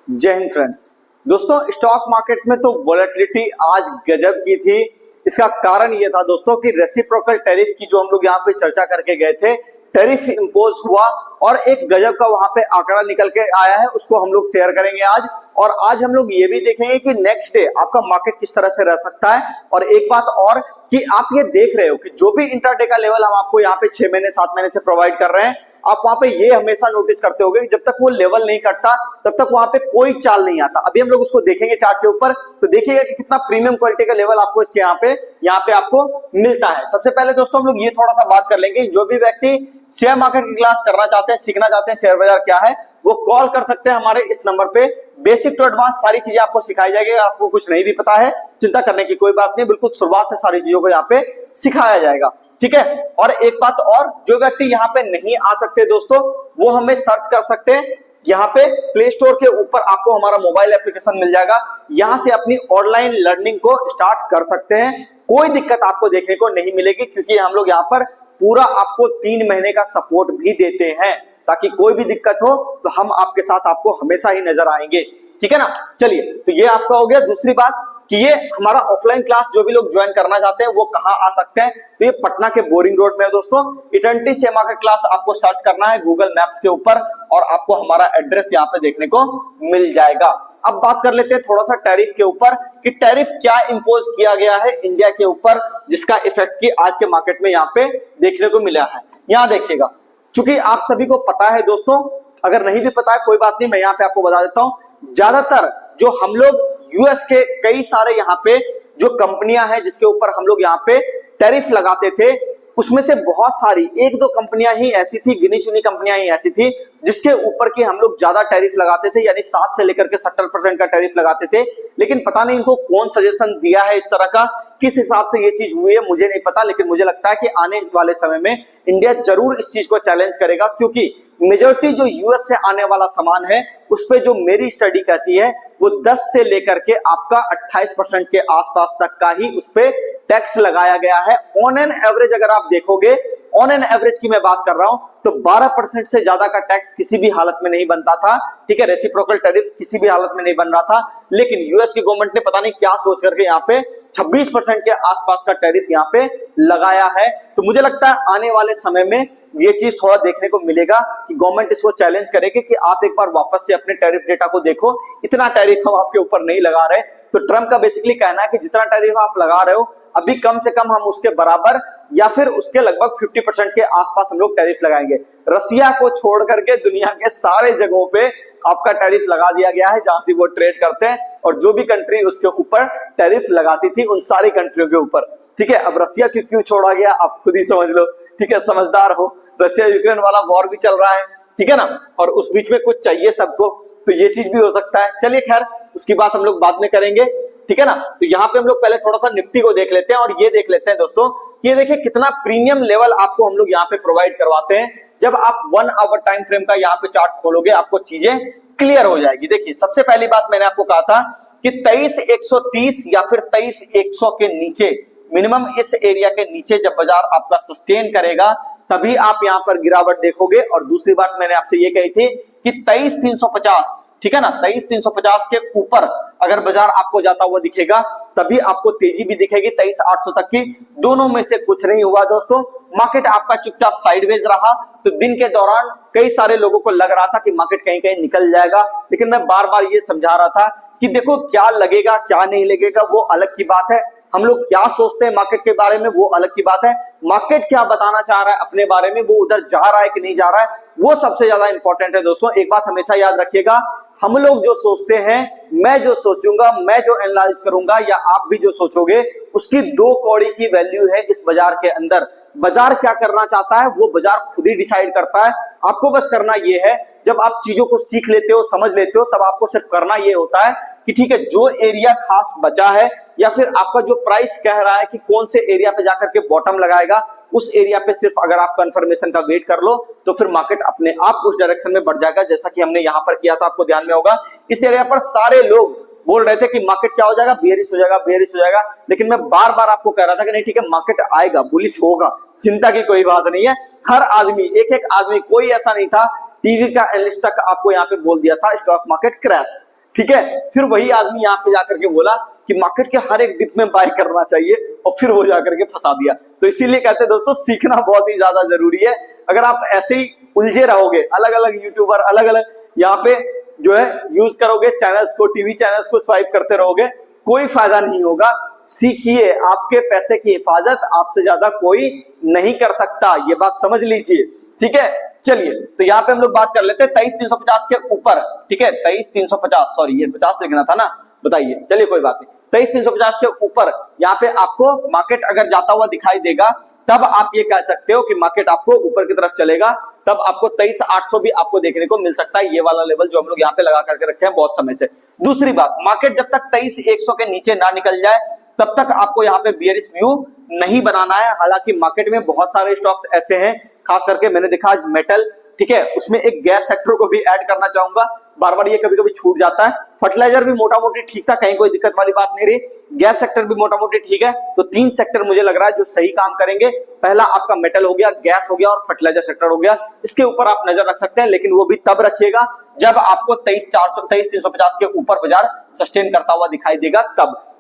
जय हिंद फ्रेंड्स। दोस्तों, stock market में तो वोलेटिलिटी आज गजब की थी। इसका कारण ये था दोस्तों कि रेसिप्रोकल टैरिफ की जो हम लोग यहाँ पे चर्चा करके गए थे, टैरिफ इंपोज हुआ और एक गजब का वहां पे आंकड़ा निकल के आया है, उसको हम लोग शेयर करेंगे आज। और आज हम लोग ये भी देखेंगे कि नेक्स्ट डे आपका मार्केट किस तरह से रह सकता है। और एक बात और कि आप ये देख रहे हो कि जो भी इंट्राडे का लेवल हम आपको यहाँ पे 6 महीने 7 महीने से प्रोवाइड कर रहे हैं, आप वहां पे ये हमेशा नोटिस करते होंगे जब तक वो लेवल नहीं कटता तब तक वहां पे कोई चाल नहीं आता। अभी हम लोग उसको देखेंगे चार्ट के ऊपर, तो देखिएगा कि कितना प्रीमियम क्वालिटी का लेवल आपको इसके यहाँ पे आपको मिलता है। सबसे पहले दोस्तों हम लोग ये थोड़ा सा बात कर लेंगे, जो भी व्यक्ति शेयर मार्केट की क्लास करना चाहते हैं, सीखना चाहते हैं शेयर बाजार क्या है, वो कॉल कर सकते हैं हमारे इस नंबर पे। बेसिक टू एडवांस सारी चीजें आपको सिखाई जाएगी। आपको कुछ नहीं भी पता है, चिंता करने की कोई बात नहीं, बिल्कुल शुरुआत से सारी चीजों को यहाँ पे सिखाया जाएगा, ठीक है। और एक बात और, जो व्यक्ति यहाँ पे नहीं आ सकते दोस्तों, वो हमें सर्च कर सकते हैं। यहाँ पे प्ले स्टोर के ऊपर आपको हमारा मोबाइल एप्लीकेशन मिल जाएगा, यहाँ से अपनी ऑनलाइन लर्निंग को स्टार्ट कर सकते हैं। कोई दिक्कत आपको देखने को नहीं मिलेगी, क्योंकि हम लोग यहाँ पर पूरा आपको 3 महीने का सपोर्ट भी देते हैं, ताकि कोई भी दिक्कत हो तो हम आपके साथ आपको हमेशा ही नजर आएंगे, ठीक है ना। चलिए, तो ये आपका हो गया। दूसरी बात कि ये हमारा ऑफलाइन क्लास जो भी लोग ज्वाइन करना चाहते हैं वो कहाँ आ सकते हैं, तो ये पटना के बोरिंग रोड में है दोस्तों। इटर्निटी शेयर मार्केट क्लास आपको सर्च करना है गूगल मैप्स के ऊपर और आपको हमारा एड्रेस यहाँ पे देखने को मिल जाएगा। अब बात कर लेते हैं थोड़ा सा टैरिफ के ऊपर कि टैरिफ क्या इंपोज किया गया है इंडिया के ऊपर, जिसका इफेक्ट की आज के मार्केट में यहाँ पे देखने को मिला है। यहाँ देखिएगा, चूंकि आप सभी को पता है दोस्तों, अगर नहीं भी पता है कोई बात नहीं, मैं यहाँ पे आपको बता देता हूं। ज्यादातर जो हम लोग यूएस के कई सारे यहाँ पे जो कंपनियां हैं जिसके ऊपर हम लोग यहाँ पे टैरिफ लगाते थे, उसमें से बहुत सारी 1-2 कंपनियां ही ऐसी थी, गिनी चुनी कंपनियां ही ऐसी थी जिसके ऊपर की हम लोग ज्यादा टैरिफ लगाते थे, यानी 7 से लेकर के 70% का टैरिफ लगाते थे। लेकिन पता नहीं इनको कौन सजेशन दिया है इस तरह का, किस हिसाब से ये चीज हुई है मुझे नहीं पता। लेकिन मुझे लगता है कि आने वाले समय में इंडिया जरूर इस चीज को चैलेंज करेगा, क्योंकि मेजॉरिटी जो यूएस से आने वाला सामान है उस पे जो मेरी स्टडी कहती है वो 10 से लेकर के आपका 28% के आसपास तक का ही उस पे टैक्स लगाया गया है। ऑन एन एवरेज अगर आप देखोगे, ऑन एन एवरेज की मैं बात कर रहा हूं, तो 12% से ज्यादा का टैक्स किसी भी हालत में नहीं बनता था, ठीक है। रेसिप्रोकल टैरिफ किसी भी हालत में नहीं बन रहा था, लेकिन यूएस की गवर्नमेंट ने पता नहीं क्या सोच करके यहाँ पे 26% के आसपास का टैरिफ यहाँ पे लगाया है। तो मुझे लगता है आने वाले समय में ये चीज थोड़ा देखने को मिलेगा कि गवर्नमेंट इसको चैलेंज करेगी कि आप एक बार वापस से अपने टैरिफ डेटा को देखो, इतना टैरिफ हम आपके ऊपर नहीं लगा रहे। तो ट्रम्प का बेसिकली कहना है कि जितना टैरिफ आप लगा रहे हो, अभी कम से कम हम उसके बराबर या फिर उसके लगभग 50% के आसपास हम लोग टैरिफ लगाएंगे। रसिया को छोड़ करके दुनिया के सारे जगहों पे आपका टैरिफ लगा दिया गया है जहां से वो ट्रेड करते हैं, और जो भी कंट्री उसके ऊपर टैरिफ लगाती थी उन सारी कंट्रियों के ऊपर, ठीक है। अब रसिया क्यों छोड़ा गया आप खुद ही समझ लो, ठीक है, समझदार हो। रसिया यूक्रेन वाला वॉर भी चल रहा है, ठीक है ना, और उस बीच में कुछ चाहिए सबको, तो ये चीज भी हो सकता है। चलिए खैर, उसकी बात हम लोग बाद में करेंगे, ठीक है ना। तो यहाँ पे हम लोग पहले थोड़ा सा निफ्टी को देख लेते हैं और ये देख लेते हैं दोस्तों, ये देखिए कितना प्रीमियम लेवल आपको हम लोग यहाँ पे प्रोवाइड करवाते हैं। जब आप 1 आवर टाइम फ्रेम का यहाँ पे चार्ट खोलोगे, आपको चीजें क्लियर हो जाएगी। देखिए, सबसे पहली बात मैंने आपको कहा था कि 23,130 या फिर 23,100 के नीचे, मिनिमम इस एरिया के नीचे जब बाजार आपका सस्टेन करेगा तभी आप यहाँ पर गिरावट देखोगे। और दूसरी बात मैंने आपसे ये कही थी कि 23,350, ठीक है ना, 23,350 के ऊपर अगर बाजार आपको जाता हुआ दिखेगा तभी आपको तेजी भी दिखेगी 23,800 तक की। दोनों में से कुछ नहीं हुआ दोस्तों, मार्केट आपका चुपचाप साइडवेज रहा। तो दिन के दौरान कई सारे लोगों को लग रहा था कि मार्केट कहीं कहीं निकल जाएगा, लेकिन मैं बार बार ये समझा रहा था कि देखो, क्या लगेगा क्या नहीं लगेगा वो अलग की बात है, हम लोग क्या सोचते हैं मार्केट के बारे में वो अलग की बात है, मार्केट क्या बताना चाह रहा है अपने बारे में, वो उधर जा रहा है कि नहीं जा रहा है, वो सबसे ज्यादा इंपॉर्टेंट है दोस्तों। एक बात हमेशा याद रखिएगा, हम लोग जो सोचते हैं, मैं जो सोचूंगा, मैं जो एनालाइज करूंगा या आप भी जो सोचोगे, उसकी 2 कौड़ी की वैल्यू है इस बाजार के अंदर। बाजार क्या करना चाहता है वो बाजार खुद ही डिसाइड करता है। आपको बस करना ये है, जब आप चीजों को सीख लेते हो, समझ लेते हो, तब आपको सिर्फ करना ये होता है कि ठीक है, जो एरिया खास बचा है या फिर आपका जो प्राइस कह रहा है कि कौन से एरिया पे जाकर के बॉटम लगाएगा, उस एरिया पे सिर्फ अगर आप कंफर्मेशन का वेट कर लो तो फिर मार्केट अपने आप उस डायरेक्शन में बढ़ जाएगा, जैसा कि हमने यहां पर किया था, आपको ध्यान में होगा। इस एरिया पर सारे लोग बोल रहे थे कि मार्केट क्या हो जाएगा, बेयरिश हो जाएगा, बेयरिश हो जाएगा, लेकिन मैं बार बार आपको कह रहा था कि नहीं ठीक है, मार्केट आएगा, बुलिश होगा, चिंता की कोई बात नहीं है। हर आदमी, एक आदमी, कोई ऐसा नहीं था टीवी का एनालिस्ट तक आपको यहाँ पे बोल दिया था स्टॉक मार्केट क्रैश। ठीक है। फिर वही आदमी यहाँ पे जाकर के बोला कि मार्केट के हर एक डिप में बाय करना चाहिए, और फिर वो जाकर के फंसा दिया। तो इसीलिए कहते हैं दोस्तों, सीखना बहुत ही ज्यादा जरूरी है। अगर आप ऐसे ही उलझे रहोगे, अलग अलग यूट्यूबर अलग अलग यहाँ पे जो है यूज करोगे चैनल्स को, टीवी चैनल्स को स्वाइप करते रहोगे, कोई फायदा नहीं होगा। सीखिए, आपके पैसे की हिफाजत आपसे ज्यादा कोई नहीं कर सकता, ये बात समझ लीजिए, ठीक है। चलिए, तो यहाँ पे हम लोग बात कर लेते हैं 23,350 के ऊपर, ठीक है। 23,350, सॉरी ये 50 लिखना था ना, बताइए, चलिए कोई बात नहीं। 23,350 के ऊपर यहाँ पे आपको मार्केट अगर जाता हुआ दिखाई देगा, तब आप ये कह सकते हो कि मार्केट आपको ऊपर की तरफ चलेगा। तब आपको 23,800 भी आपको देखने को मिल सकता है, ये वाला लेवल जो हम लोग यहाँ पे लगा करके रखे हैं बहुत समय से। दूसरी बात, मार्केट जब तक 23,100 के नीचे ना निकल जाए तब तक आपको यहाँ पे बियरिश व्यू नहीं बनाना है। हालांकि मार्केट में बहुत सारे स्टॉक्स ऐसे हैं, खास करके मैंने देखा आज मेटल, ठीक है, उसमें एक गैस सेक्टर को भी ऐड करना चाहूंगा, बार बार ये कभी कभी छूट जाता है। फर्टिलाइजर भी मोटा मोटी ठीक था, कहीं कोई दिक्कत वाली बात नहीं रही। गैस सेक्टर भी मोटा मोटी ठीक है। तो 3 सेक्टर मुझे लग रहा है जो सही काम करेंगे। पहला आपका मेटल हो गया, गैस हो गया और फर्टिलाइजर सेक्टर हो गया। इसके ऊपर आप नजर रख सकते हैं, लेकिन वो भी तब रखिएगा जब आपको 23,400 23,350 के ऊपर बाजार सस्टेन करता हुआ दिखाई देगा।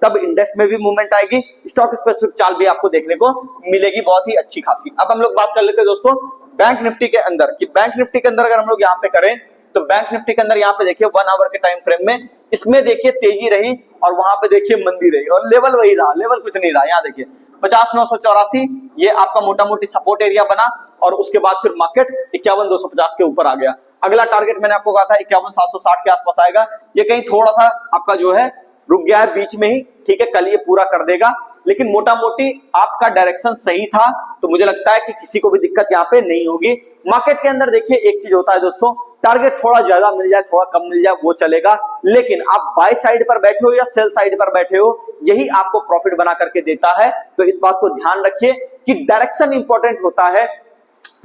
तब इंडेक्स में भी मूवमेंट आएगी, स्टॉक स्पेसिफिक चाल भी आपको देखने को मिलेगी बहुत ही अच्छी खासी। अब हम लोग बात कर लेते हैं दोस्तों बैंक निफ्टी के अंदर, कि बैंक निफ्टी के अंदर अगर हम लोग यहाँ पे करें तो बैंक निफ्टी के अंदर यहाँ पे देखिए 1 आवर के टाइम फ्रेम में इसमें देखिए तेजी रही और वहां पे देखिए मंदी रही, और लेवल वही रहा, लेवल कुछ नहीं रहा। यहाँ देखिए 50,984 ये आपका मोटा मोटी सपोर्ट एरिया बना, और उसके बाद फिर मार्केट 51,250 के ऊपर आ गया। अगला टारगेट मैंने आपको कहा था 51,760 के आसपास आएगा। ये कहीं थोड़ा सा आपका जो है रुक गया है बीच में ही, ठीक है, कल ये पूरा कर देगा, लेकिन मोटा मोटी आपका डायरेक्शन सही था। तो मुझे लगता है कि किसी को भी दिक्कत यहाँ पे नहीं होगी। मार्केट के अंदर देखिए एक चीज होता है दोस्तों, टारगेट थोड़ा ज्यादा मिल जाए थोड़ा कम मिल जाए वो चलेगा, लेकिन आप बाय साइड पर बैठे हो या सेल साइड पर बैठे हो, यही आपको प्रॉफिट बना करके देता है। तो इस बात को ध्यान रखिए कि डायरेक्शन इंपॉर्टेंट होता है।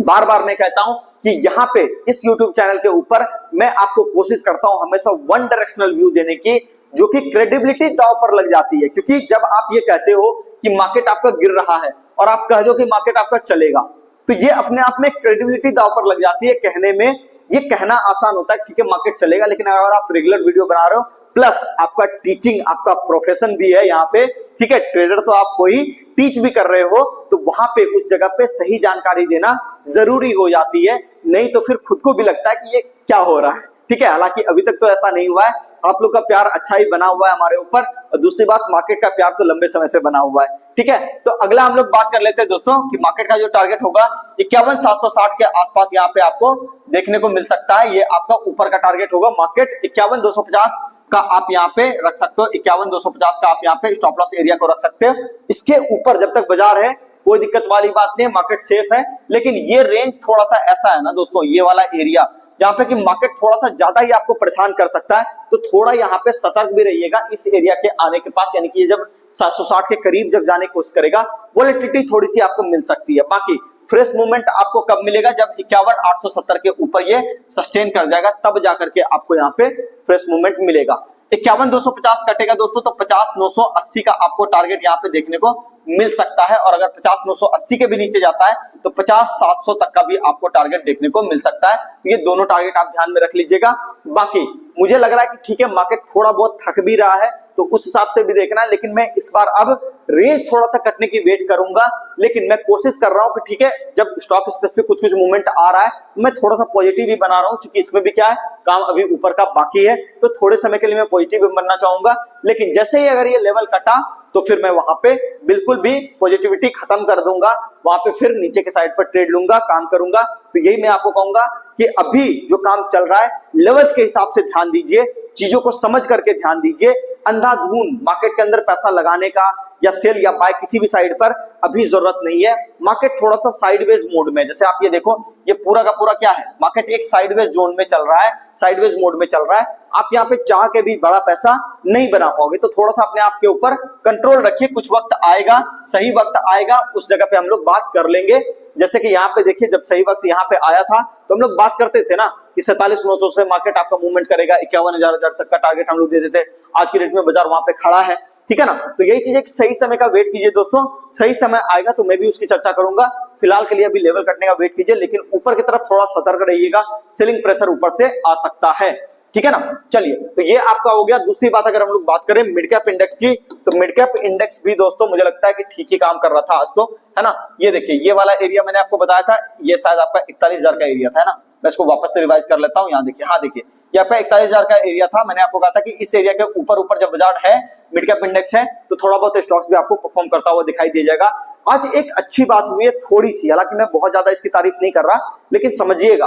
बार बार मैं कहता हूं कि यहाँ पे इस YouTube चैनल के ऊपर मैं आपको कोशिश करता हूं हमेशा वन डायरेक्शनल व्यू देने की, जो कि क्रेडिबिलिटी दांव पर लग जाती है। क्योंकि जब आप ये कहते हो कि मार्केट आपका गिर रहा है और आप कह दो कि मार्केट आपका चलेगा, तो ये अपने आप में क्रेडिबिलिटी दांव पर लग जाती है। कहने में ये कहना आसान होता है कि मार्केट चलेगा, लेकिन अगर आप रेगुलर वीडियो बना रहे हो प्लस आपका टीचिंग आपका प्रोफेशन भी है यहाँ पे, ठीक है, ट्रेडर तो आप कोई टीच भी कर रहे हो, तो वहां पे उस जगह पे सही जानकारी देना जरूरी हो जाती है। नहीं तो फिर खुद को भी लगता है कि ये क्या हो रहा है, ठीक है। हालांकि अभी तक तो ऐसा नहीं हुआ है, आप लोग का प्यार अच्छा ही बना हुआ है हमारे ऊपर, और दूसरी बात मार्केट का प्यार तो लंबे समय से बना हुआ है, ठीक है। तो अगला हम लोग बात कर लेते हैं दोस्तों कि मार्केट का जो टारगेट होगा 51,760 के आसपास यहाँ पे आपको देखने को मिल सकता है। ये आपका ऊपर का टारगेट होगा। मार्केट 51,250 का आप यहाँ पे रख सकते हो, 51,250 का आप यहाँ पे स्टॉप लॉस एरिया को रख सकते हो। इसके ऊपर जब तक बाजार है कोई दिक्कत वाली बात नहीं है, मार्केट सेफ है। लेकिन ये रेंज थोड़ा सा ऐसा है ना दोस्तों, ये वाला एरिया जहां पे कि मार्केट थोड़ा सा ज्यादा ही आपको परेशान कर सकता है, तो थोड़ा यहाँ पे सतर्क भी रहिएगा इस एरिया के आने के पास। यानी कि ये जब 760 के करीब जब जाने की कोशिश करेगा, वोलेटिलिटी थोड़ी सी आपको मिल सकती है। बाकी फ्रेश मूवमेंट आपको कब मिलेगा, जब 51,870 के ऊपर ये सस्टेन कर जाएगा, तब जाकर के आपको यहाँ पे फ्रेश मूवमेंट मिलेगा। 51,250 कटेगा दोस्तों तो 50,980 का आपको टारगेट यहाँ पे देखने को मिल सकता है। और अगर 50,980 के भी नीचे जाता है तो 50,700 तक का भी आपको टारगेट देखने को मिल सकता है। तो ये दोनों टारगेट आप ध्यान में रख लीजिएगा। बाकी मुझे लग रहा है कि ठीक है, मार्केट थोड़ा बहुत थक भी रहा है, तो उस हिसाब से भी देखना है। लेकिन मैं इस बार अब रेंज थोड़ा सा कटने की वेट करूंगा, लेकिन मैं कोशिश कर रहा हूं कि ठीक है, जब स्टॉक स्पेसिफिक कुछ कुछ मूवमेंट आ रहा है मैं थोड़ा सा पॉजिटिव भी बना रहा हूं, क्योंकि इसमें भी क्या है, काम अभी ऊपर का बाकी है। तो थोड़े समय के लिए मैं पॉजिटिव बनना चाहूंगा, लेकिन जैसे ही अगर ये लेवल कटा तो फिर मैं वहां पे बिल्कुल भी पॉजिटिविटी खत्म कर दूंगा, वहां पे फिर नीचे के साइड पर ट्रेड लूंगा, काम करूंगा। तो यही मैं आपको कहूंगा कि अभी जो काम चल रहा है लेवल्स के हिसाब से ध्यान दीजिए, चीजों को समझ करके ध्यान दीजिए। अंधाधुंध मार्केट के अंदर पैसा लगाने का या सेल या बाय किसी भी साइड पर अभी जरूरत नहीं है। मार्केट थोड़ा सा साइडवेज मोड में, जैसे आप ये देखो, ये पूरा का पूरा क्या है, मार्केट एक साइडवेज जोन में चल रहा है, साइडवेज मोड में चल रहा है। आप यहाँ पे चाह के भी बड़ा पैसा नहीं बना पाओगे, तो थोड़ा सा अपने आप के ऊपर कंट्रोल रखिए। कुछ वक्त आएगा, सही वक्त आएगा, उस जगह पे हम लोग बात कर लेंगे। जैसे कि यहाँ पे देखिए, जब सही वक्त यहाँ पे आया था तो हम लोग बात करते थे ना कि 47,900 से मार्केट आपका मूवमेंट करेगा, 51,000 तक का टारगेट हम लोग देते थे। आज की डेट में बाजार वहां पे खड़ा है, ठीक है ना। तो यही चीज है कि सही समय का वेट कीजिए दोस्तों, सही समय आएगा तो मैं भी उसकी चर्चा करूंगा। फिलहाल के लिए अभी लेवल कटने का वेट कीजिए, लेकिन ऊपर की तरफ थोड़ा सतर्क रहिएगा, सेलिंग प्रेशर ऊपर से आ सकता है। ठीक है ना। चलिए, तो ये आपका हो गया। दूसरी बात अगर हम लोग बात करें मिड कैप इंडेक्स की, तो मिड कैप इंडेक्स भी दोस्तों मुझे लगता है कि ठीक ही काम कर रहा था आज तो, है ना। ये देखिए, ये वाला एरिया मैंने आपको बताया था, ये शायद आपका 41,000 का एरिया था, है ना। मैं इसको वापस से रिवाइज कर लेता हूँ। यहाँ देखिए, हाँ देखिए, ये आपका 41,000 का एरिया था। मैंने आपको कहा था कि इस एरिया के ऊपर जब बाजार है, मिड कैप इंडेक्स है, तो थोड़ा बहुत स्टॉक्स भी आपको परफॉर्म करता हुआ दिखाई दे जाएगा। आज एक अच्छी बात हुई है थोड़ी सी, हालांकि मैं बहुत ज्यादा इसकी तारीफ नहीं कर रहा, लेकिन समझिएगा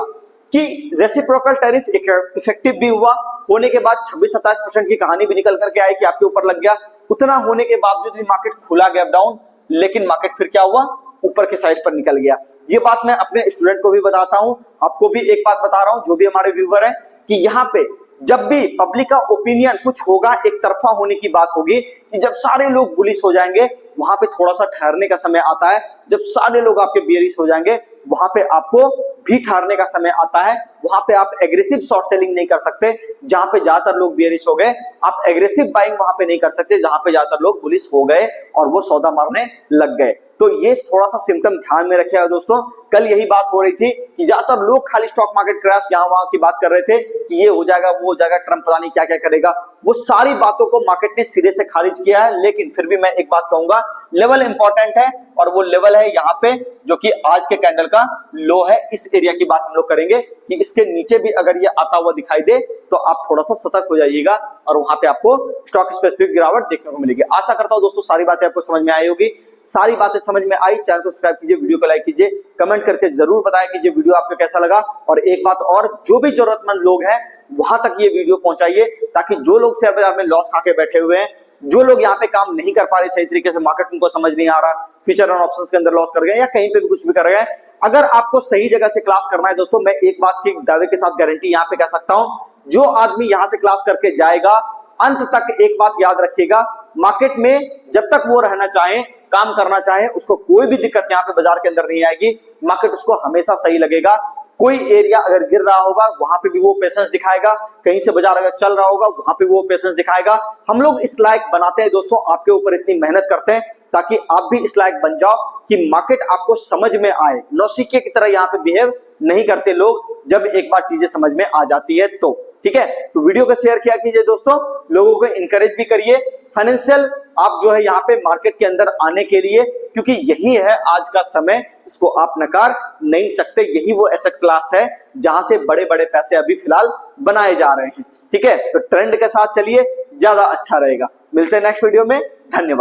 कि रेसिप्रोकल टैरिफ इफेक्टिव भी हुआ, होने के बाद 26-27% की कहानी भी निकल करके आई कि आपके ऊपर लग गया। उतना होने के बावजूद भी मार्केट खुला गैप डाउन, लेकिन मार्केट फिर क्या हुआ, ऊपर के साइड पर निकल गया। ये बात मैं अपने स्टूडेंट को भी बताता हूं, आपको भी एक बात बता रहा हूं, जो भी हमारे व्यूअर है, कि यहाँ पे जब भी पब्लिक का ओपिनियन कुछ होगा, एक तरफा होने की बात होगी, कि जब सारे लोग बुलिश हो जाएंगे, वहां पे थोड़ा सा ठहरने का समय आता है। जब सारे लोग आपके बियरिश हो जाएंगे, वहां पे आपको भी ठहरने का समय आता है। वहां पे आप एग्रेसिव शॉर्ट सेलिंग नहीं कर सकते, जहां पे ज्यादातर लोग बियरिश हो गए। आप एग्रेसिव बाइंग वहां पे नहीं कर सकते, जहां पे ज्यादातर लोग बुलिश हो गए और वो सौदा मारने लग गए। तो ये थोड़ा सा सिम्टम ध्यान में रखिएगा दोस्तों। कल यही बात हो रही थी कि ज्यादातर लोग खाली स्टॉक मार्केट क्रैश यहाँ वहां की बात कर रहे थे कि ये हो जाएगा, वो हो जाएगा, ट्रंप पता नहीं क्या क्या करेगा। वो सारी बातों को मार्केट ने सिरे से खारिज किया है। लेकिन फिर भी मैं एक बात कहूंगा, लेवल इंपॉर्टेंट है, और वो लेवल है यहाँ पे जो कि आज के कैंडल का लो है। इस एरिया की बात हम लोग करेंगे कि इसके नीचे भी अगर ये आता हुआ दिखाई दे तो आप थोड़ा सा सतर्क हो जाइएगा, और वहां पे आपको स्टॉक स्पेसिफिक गिरावट देखने को मिलेगी। आशा करता हूं दोस्तों सारी बातें आपको समझ में आई होगी। सारी बातें समझ में आई, चैनल को सब्सक्राइब कीजिए, वीडियो को लाइक कीजिए, कमेंट करके जरूर बताएं कि ये वीडियो आपको कैसा लगा। और एक बात और, जो भी जरूरतमंद लोग हैं वहां तक ये वीडियो पहुंचाइए, ताकि जो लोग शेयर बाजार में लॉस खा के बैठे हुए हैं, जो लोग यहाँ पे काम नहीं कर पा रहे सही तरीके से, मार्केट उनको समझ नहीं आ रहा, फ्यूचर और ऑप्शंस के अंदर लॉस कर गए या कहीं पे भी कुछ भी कर गए, अगर आपको सही जगह से क्लास करना है दोस्तों, मैं एक बात की दावे के साथ गारंटी यहाँ पे कह सकता हूं, जो आदमी यहां से क्लास करके जाएगा, अंत तक एक बात याद रखिएगा, मार्केट में जब तक वो रहना चाहे, काम करना चाहे, उसको कोई भी दिक्कत यहाँ पे बाजार के अंदर नहीं आएगी। मार्केट उसको हमेशा सही लगेगा। कोई एरिया अगर गिर रहा होगा वहां पे भी वो पेशेंस दिखाएगा, कहीं से बाजार अगर चल रहा होगा वहां पे वो पेशेंस दिखाएगा। हम लोग इस लायक बनाते हैं दोस्तों, आपके ऊपर इतनी मेहनत करते हैं ताकि आप भी इस लायक बन जाओ कि मार्केट आपको समझ में आए। नौसिखिए की तरह यहाँ पे बिहेव नहीं करते लोग, जब एक बार चीजें समझ में आ जाती है तो। ठीक है, तो वीडियो को शेयर किया कीजिए दोस्तों, लोगों को इंकरेज भी करिए फाइनेंशियल आप जो है यहाँ पे मार्केट के अंदर आने के लिए, क्योंकि यही है आज का समय, इसको आप नकार नहीं सकते। यही वो एसेट क्लास है जहां से बड़े बड़े पैसे अभी फिलहाल बनाए जा रहे हैं। ठीक है, तो ट्रेंड के साथ चलिए, ज्यादा अच्छा रहेगा। मिलते हैं नेक्स्ट वीडियो में, धन्यवाद।